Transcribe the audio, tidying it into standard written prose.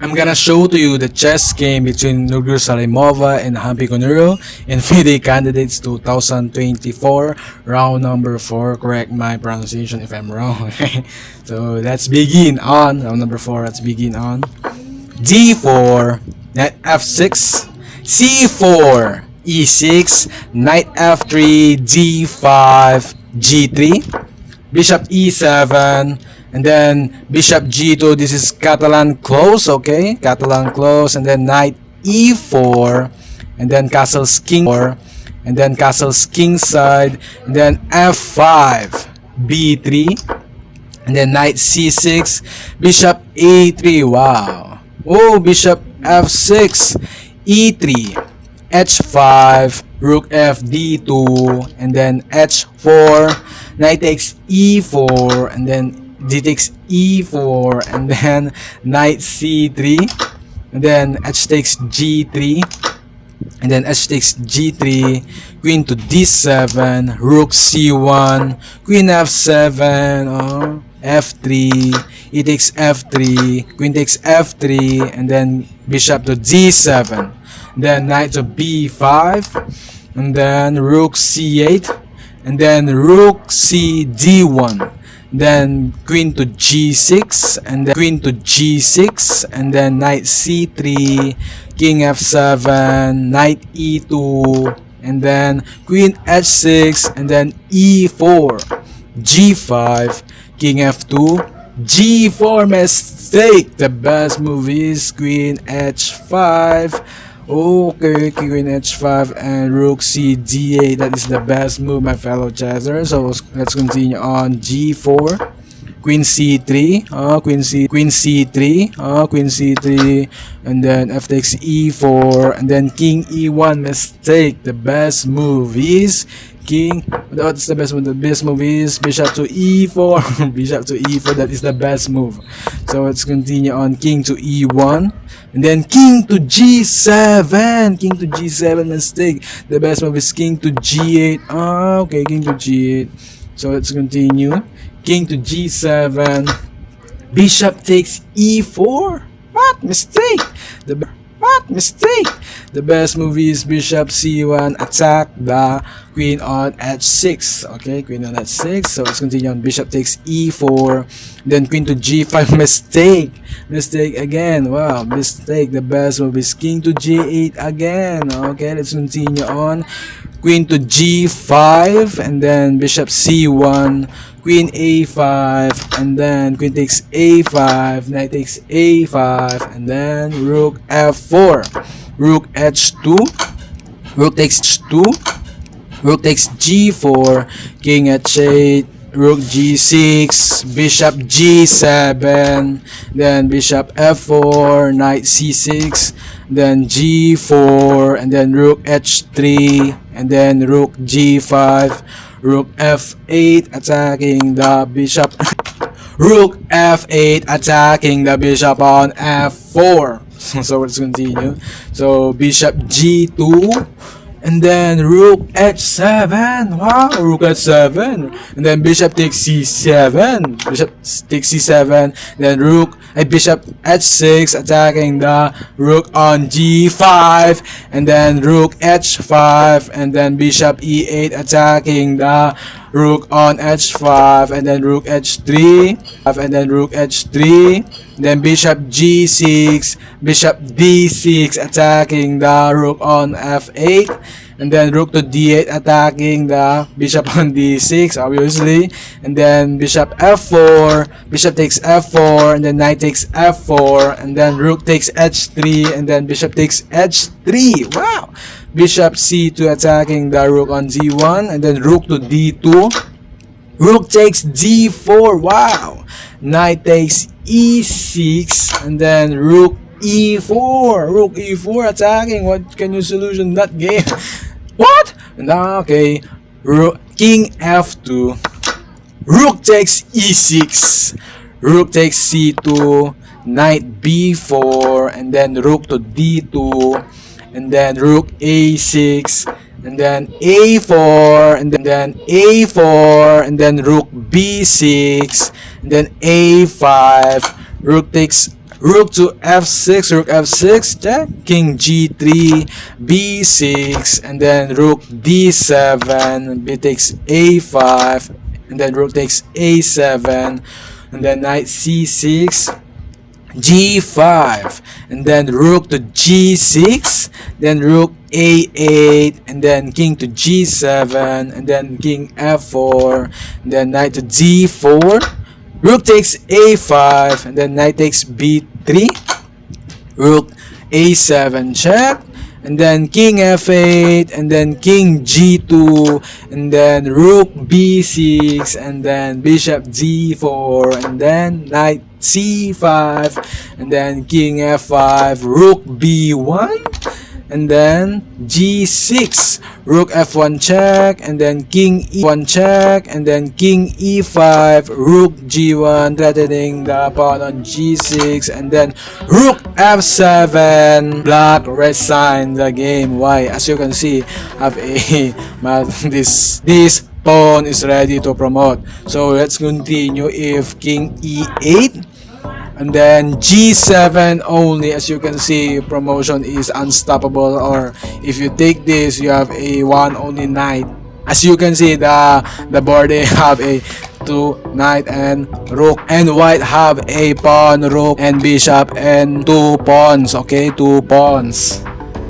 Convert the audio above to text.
I'm gonna show to you the chess game between Nurgyul Salimova and Humpy Koneru in FIDE Candidates 2024, round number 4. Correct my pronunciation if I'm wrong. Okay, so let's begin on round number 4. Let's begin on D4, knight F6, C4, E6, knight F3, D5, G3, bishop E7, and then bishop G2. This is Catalan close, okay? Catalan close, and then knight E4, and then castle's king 4, and then castle's king side, and then F5, B3, and then knight C6, bishop A3. Wow. Oh, bishop F6, E3, H5, rook F D2, and then H4, knight takes E4, and then D takes E4, and then knight C3, and then H takes G3, and then H takes G3, queen to D7, rook C1, queen F7, F3, E takes F3, queen takes F3, and then bishop to D7, then knight to B5, and then rook C8, and then rook C D1, then queen to G6, and then queen to G6, and then knight C3, king F7, knight E2, and then queen H6, and then E4, G5, king F2, G4. Mistake. The best move is queen H5. Okay, queen H5 and rook C D8. That is the best move, my fellow chessers. So let's continue on G4, queen C3, queen C3, queen C3, and then F takes E4, and then king E1. Mistake. The best move is king. What's the best move? The best move is bishop to E4. Bishop to E4. That is the best move. So let's continue on king to E1, and then king to G7. King to G7. Mistake. The best move is king to G8. Okay, king to G8. So let's continue. King to G7. Bishop takes E4. What? Mistake. Mistake. The best move is bishop C1. Attack the queen on H6. Okay, queen on H6. So let's continue on bishop takes E4. Then queen to G5. Mistake again. Wow, mistake. The best move is king to G8 again. Okay, let's continue on. Queen to G5, and then bishop C1, queen A5, and then queen takes A5, knight takes A5, and then rook F4, rook H2, rook takes H2, rook takes G4, king H8, rook G6, bishop G7, then bishop F4, knight C6, then G4, and then rook H3, and then rook G5, rook F8 attacking the bishop. Rook F8 attacking the bishop on F4. So let's continue. So bishop G2, and then rook H7. Wow, rook H7. And then bishop takes C7. Bishop takes C7. Then bishop H6 attacking the rook on G5. And then rook H5. And then bishop E8 attacking the rook on H5. And then rook H3. And then rook H3. Then bishop G6, bishop D6 attacking the rook on F8, and then rook to D8 attacking the bishop on D6, obviously, and then bishop F4, bishop takes F4, and then knight takes F4, and then rook takes H3, and then bishop takes H3. Wow! Bishop C2 attacking the rook on D1, and then rook to D2. Rook takes D4. Wow! Knight takes E6, and then rook E4. Rook E4 attacking. What can you solution that game? What? Okay. King F2. Rook takes E6. Rook takes C2. Knight B4, and then rook to D2, and then rook A6. And then A4, and then A4, and then rook B6, and then A5, rook to f6, rook f6, check, king g3, b6, and then rook d7, b takes a5, and then rook takes a7, and then knight c6, g5, and then rook to g6, then rook a8, and then king to g7, and then king f4, and then knight to d4, rook takes a5, and then knight takes b3, rook a7 check, and then king f8, and then king g2, and then rook b6, and then bishop d4, and then knight c5, and then king f5, rook b1, and then g6, rook f1 check, and then king e1 check, and then king e5, rook g1, threatening the pawn on g6, and then rook f7. Black resign the game. Why? As you can see, have a this pawn is ready to promote. So let's continue. If king e8, and then g7 only, as you can see, promotion is unstoppable. Or if you take this, you have a one only knight. As you can see, the board they have a 2 knight and rook, and white have a pawn, rook, and bishop, and 2 pawns. Okay, 2 pawns.